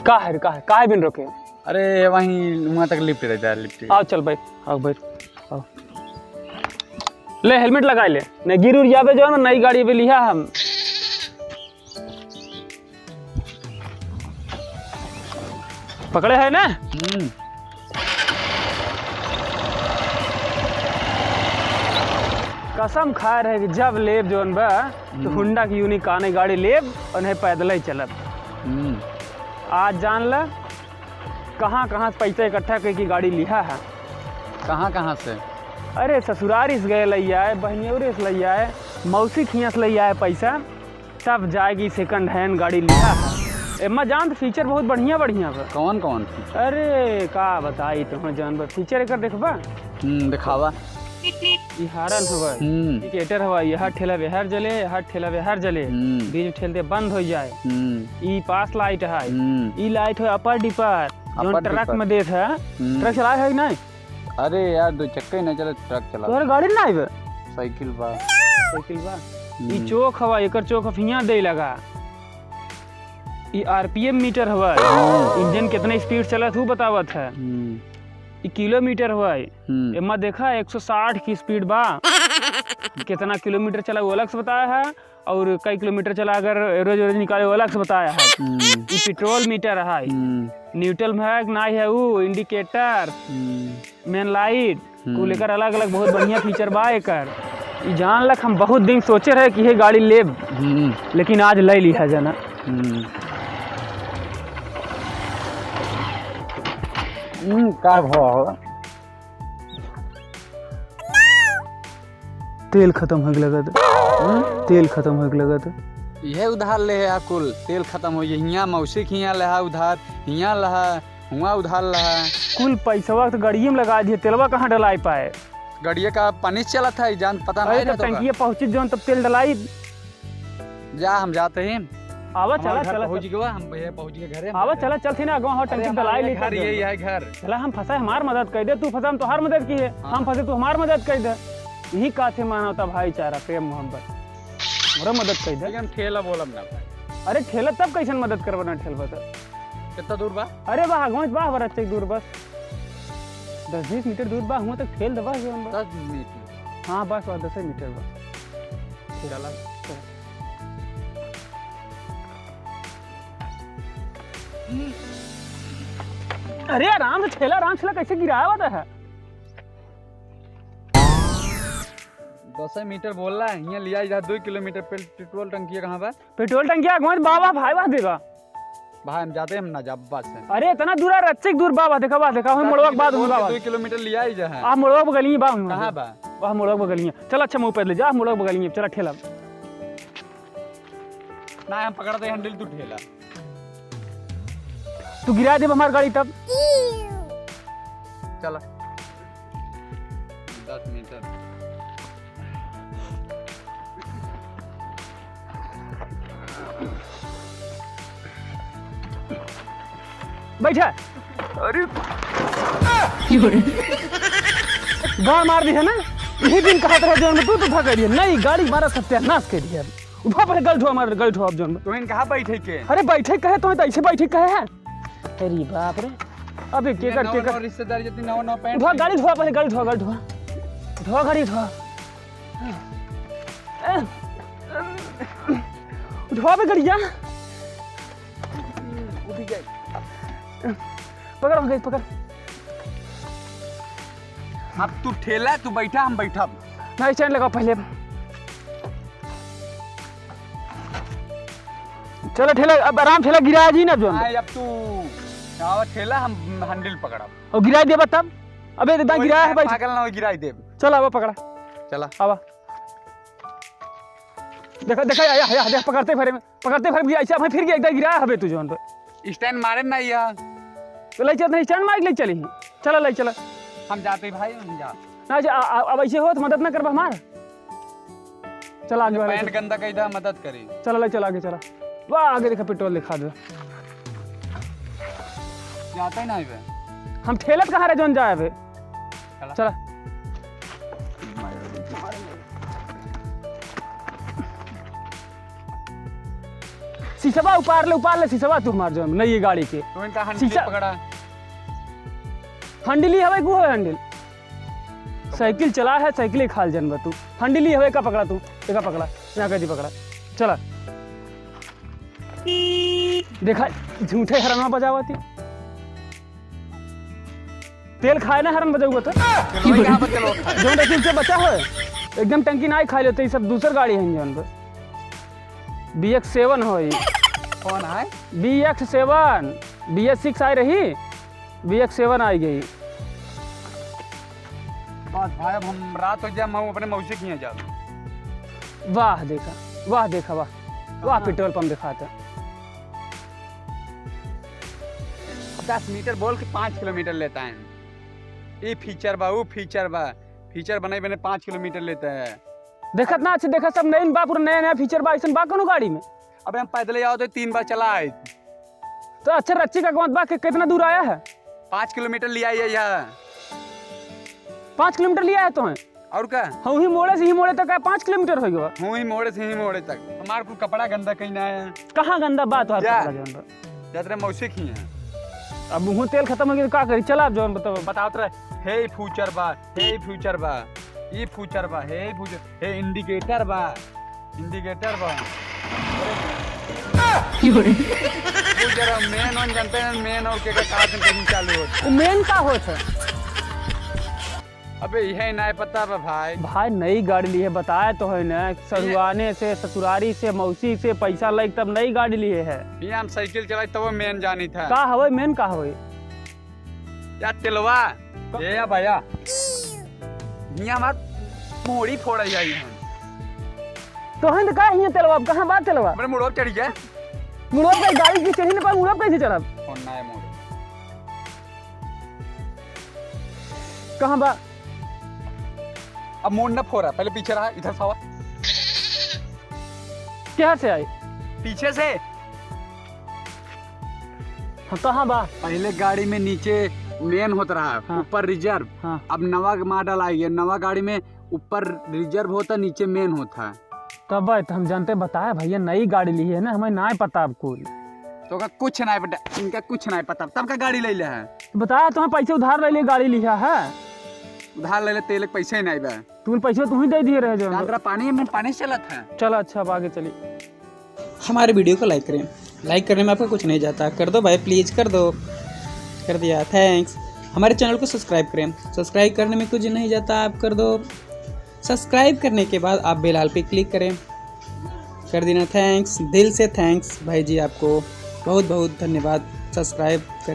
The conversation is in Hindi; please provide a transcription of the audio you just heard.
का है काहे बिन रोके? अरे वहीं वहाँ तक लिफ्ट रहता है, लिफ्ट। आओ चल भाई, आओ भाई, आओ ले हेलमेट लगा ले, नहीं गिर उड़ जावे जो है ना, नई गाड़ी पे लिया हम। पकड़े है ना? कसम खा रहे कि जब लेब जोन बा तो हुंडा की यूनिक आने गाड़ी लेब और नहीं पैदल ही चलत। आज जान ल कहाँ कहाँ से पैसा इकट्ठा करके गाड़ी लिया है। कहाँ से? अरे ससुरारी से गए लैया है, बहनियोरे से लैया है, मौसी खिया से लैया है पैसा, तब जाएगी सेकंड हैंड गाड़ी लिया है। एमा जान तो फीचर बहुत बढ़िया बढ़िया बा। कौन कौन फीचर? अरे का बताई तुम्हें जान बा फीचर एक देखबा। दिखावा। ई हारन हवा, इंडिकेटर हवा, यह ठेला बेहर जले, यह ठेला बेहर जले, बीच में ठेलते बंद हो जाए। ई पास लाइट है, ई लाइट है अपर डिपर जो ट्रक में देत है। ट्रक चलाए है कि नहीं? अरे यार दो चक्के नहीं चले, ट्रक चला। तोहर गाड़ी ना आइबे? साइकिल बा। साइकिल बा। ई चौक हवा, एकर चौक हियां दे लगा। ई आरपीएम मीटर हवा, इंजन कितने स्पीड चलत हूँ बतावत है। ई किलोमीटर हुआ है, एमा देखा 160 की स्पीड बा। कितना किलोमीटर चला वो अलग से बताया है, और कई किलोमीटर चला अगर एवरेज एवरेज निकाले वो अलग से बताया है। ई पेट्रोल मीटर है, न्यूट्रल में है ना है, वो इंडिकेटर, मेन लाइट को लेकर अलग अलग बहुत बढ़िया फीचर बा एकर। ई जान लक हम बहुत दिन सोचे रहे कि ये गाड़ी लेब, लेकिन आज ले ली है जना। का भाव? तेल खत्म हो लगत, तेल खत्म हो लगत। यह उधार ले है कुल, तेल खत्म हो गया। हियाँ मौसी के हियाँ लहा उधार, हियाँ लहा, हुआ उधार लहा। कुल पैसा तो गाड़िये में लगा दिए, तेलवा कहाँ डलाई पाए? गाड़िया का पानी चला था, जान पता नहीं। टंकिया पहुँची जो तब तेल डलाई। जा हम जाते हैं। आवा चला चला पहुँच गया, हम पहुँच गए घरे। आवा चला चल थी ना अगवा हो टंकी डलाई ले घर, यही है घर। चला हम फंसा हमार मदद कर दे, तू फंसा हम तोहार मदद की है। हम फंसे तू हमार मदद कर दे। यही का थे मानवता भाईचारा प्रेम मोहब्बत, मोरा मदद कर दे। लेकिन ठेला बोलब ना। अरे ठेला तब कैसन मदद करबा ना ठेलबा तो। कितना दूर बा? अरे बा अगवा बा बड़ा चेक दूर, बस 10-20 मीटर दूर बा, हुआ तक ठेल दबा। 10 मीटर? हाँ बस 10 मीटर बा। चला। अरे आराम से ठेला, आराम से कैसे गिराया हुआ है? 10 मीटर बोल रहा है, यहाँ लिया इधर 2 किलोमीटर। पेट्रोल टंकी कहाँ पर? पेट्रोल टंकी आगवा बाबा भाई बा देगा भाई, हम जाते हैं हम ना जब बस है। अरे इतना दूर है, रच्चे दूर बाबा देखा हम मोड़वा के बाद होगा। 2 किलोमीटर लिया ही जा है। आप मोड़वा बगलिए बा। कहाँ बा? वाह मोड़वा बगलिए। चल अच्छा मुंह पे ले जा, मोड़वा बगलिए चला ठेला। ना हम पकड़ते हैंडल, तू ठेला। तू गिरा दे हमारी गाड़ी तब। चला 10 मीटर। बैठा। अरे गाड़ मार दी है ना, यही दिन कहा था जोन में तू तो भाग रही है। नहीं गाड़ी मारा सत्यानाश कर दिया। उठा पर गल ठो हमारे गल ठो अब जोन में। तो इन कहाँ बैठे के? अरे बैठे कहे तो ऐसे बैठे कहे है। अरे बाप रे, अबे के कर रिश्तेदार जितनी नौ पैंट। उठा गाड़ी धोआ, पहले गाड़ी धोआ, गाड़ी धोआ, धोआ गाड़ी धोआ, धोआ पे गड़िया। पकड़ हो गई, पकड़। अब तू ठेला, तू बैठा, हम बैठा। नहीं स्टैंड लगाओ पहले। चलो ठेला, अब आराम ठेला गिराया जी ना जो। अब तू ठेला, हम हैंडल पकड़ा और गिरा दे तब। अबे दादा गिराया है भाई, पागल ना हो, गिराई दे। चल आवा पकड़ा, चला आवा। देखा देखा या देख पकड़ते फिर ऐसा मैं फिर गया एकदम गिराया हबे तू जोन पे। स्टैंड मारे ना यार, तो ले चल, नहीं स्टैंड मार ले चली। चला ले चला, हम जाते भाई, हम जा ना। अब ऐसे हो तो मदद ना करबा हमार। चला आगे वाला पैंट गंदा कई दा, मदद करी। चला ले, चला आगे चला। वाह आगे देखा पेट्रोल दिखा दे। जाता ही ना बे, हम ठेलत कहाँ रहे जोन जाए बे। चला शीशवा उपार ले शीशवा तू हमार जो नहीं ये गाड़ी के तो इनका हैंडल शीशा- पकड़ा। हंडली हवे को है हैंडल साइकिल चला है साइकिल खाल जनबा तू हंडली हवे का पकड़ा तू एका पकड़ा यहाँ कर दी पकड़ा चला देखा झूठे हरनवा बजावती तेल खाए ना हरन बजाऊगा तो चलो यहाँ पर चलो। जो देखिए से बचा हो एकदम टंकी ना ही खा लेते सब दूसर गाड़ी है जौन पर BX7 हो कौन है? BX7 BS6 आई रही BX7 आई गई बस भाई अब हम रात हो जाए मैं अपने मौसी के यहाँ जाऊँ। वाह देखा वाह पेट्रोल पंप दिखाता 10 मीटर बोल के 5 किलोमीटर लेता है। ये फीचर बा वो फीचर बा फीचर बनाई बने 5 किलोमीटर लेता है। देखत ना अच्छे देखा सब नई बा पूरा नया फीचर बा ऐसा बा कोनो गाड़ी में अबे हम पैदल जाओ तो 3 बार चला आए। तो अच्छा रच्ची का गमत बा कितना दूर आया है 5 किलोमीटर लिया है यहाँ 5 किलोमीटर लिया है तो है और क्या हम ही मोड़े से ही मोड़े तक 5 किलोमीटर हो गया हूँ ही मोड़े से ही मोड़े तक। हमारे को कपड़ा गंदा कहीं ना है कहाँ गंदा बात है जा। जाते मौसी की है। अब मुँह तेल खत्म हो गया का करी चला जो बताओ बताओ तो हे फ्यूचर बा हे फ्यूचर बा ये फ्यूचर बा हे फ्यूचर हे इंडिकेटर बा वो जरा मेन ऑन जानते हैं मेन और के का कहीं चालू होता। मेन का होता है अबे यह ना पता बा भाई नई गाड़ी ली है बताया तो है ना सरुआने से ससुरारी से मौसी से पैसा लग तब नई गाड़ी लिए है ये हम साइकिल चलाई तब मेन जानी था का हवे मेन का हवे या तेलवा ये या भैया हिया मत मोड़ी फोड़ जाई हम तो हम का हिया तेलवा कहां बात तेलवा हमरे मुड़ो चढ़ गया मुड़ो पे गाड़ी की चढ़ी न पर मुड़ो कैसे चढ़ब कौन ना है मोड़ कहां बा अब मोड़ न फोड़ा पहले पीछे रहा इधर सावा क्या से आई पीछे से हाँ कहां बा पहले गाड़ी में नीचे मेन होता रहा हाँ। ऊपर रिजर्व हाँ अब नवा मॉडल आई है नवा गाड़ी में ऊपर रिजर्व होता नीचे मेन होता है तब तो हम जानते बताया भैया नई गाड़ी ली है ना हमें ना पता आपको तो का कुछ नहीं बेटा इनका कुछ नहीं पता तब का गाड़ी ले ले है बताया तुम्हें पैसे उधार ले लिए गाड़ी लिया है उधार ले ले तेल के पैसे नहीं बा तुम पैसे तुम ही दे दिए रहे जो जानता पानी में पानी चला था। चलो अच्छा अब आगे चलिए हमारे वीडियो को लाइक करें लाइक करने में आपका कुछ नहीं जाता कर दो भाई प्लीज़ कर दो कर दिया थैंक्स हमारे चैनल को सब्सक्राइब करें सब्सक्राइब करने में कुछ नहीं जाता आप कर दो सब्सक्राइब करने के बाद आप बेल आइकन पे क्लिक करें कर देना थैंक्स दिल से थैंक्स भाई जी आपको बहुत बहुत धन्यवाद सब्सक्राइब करने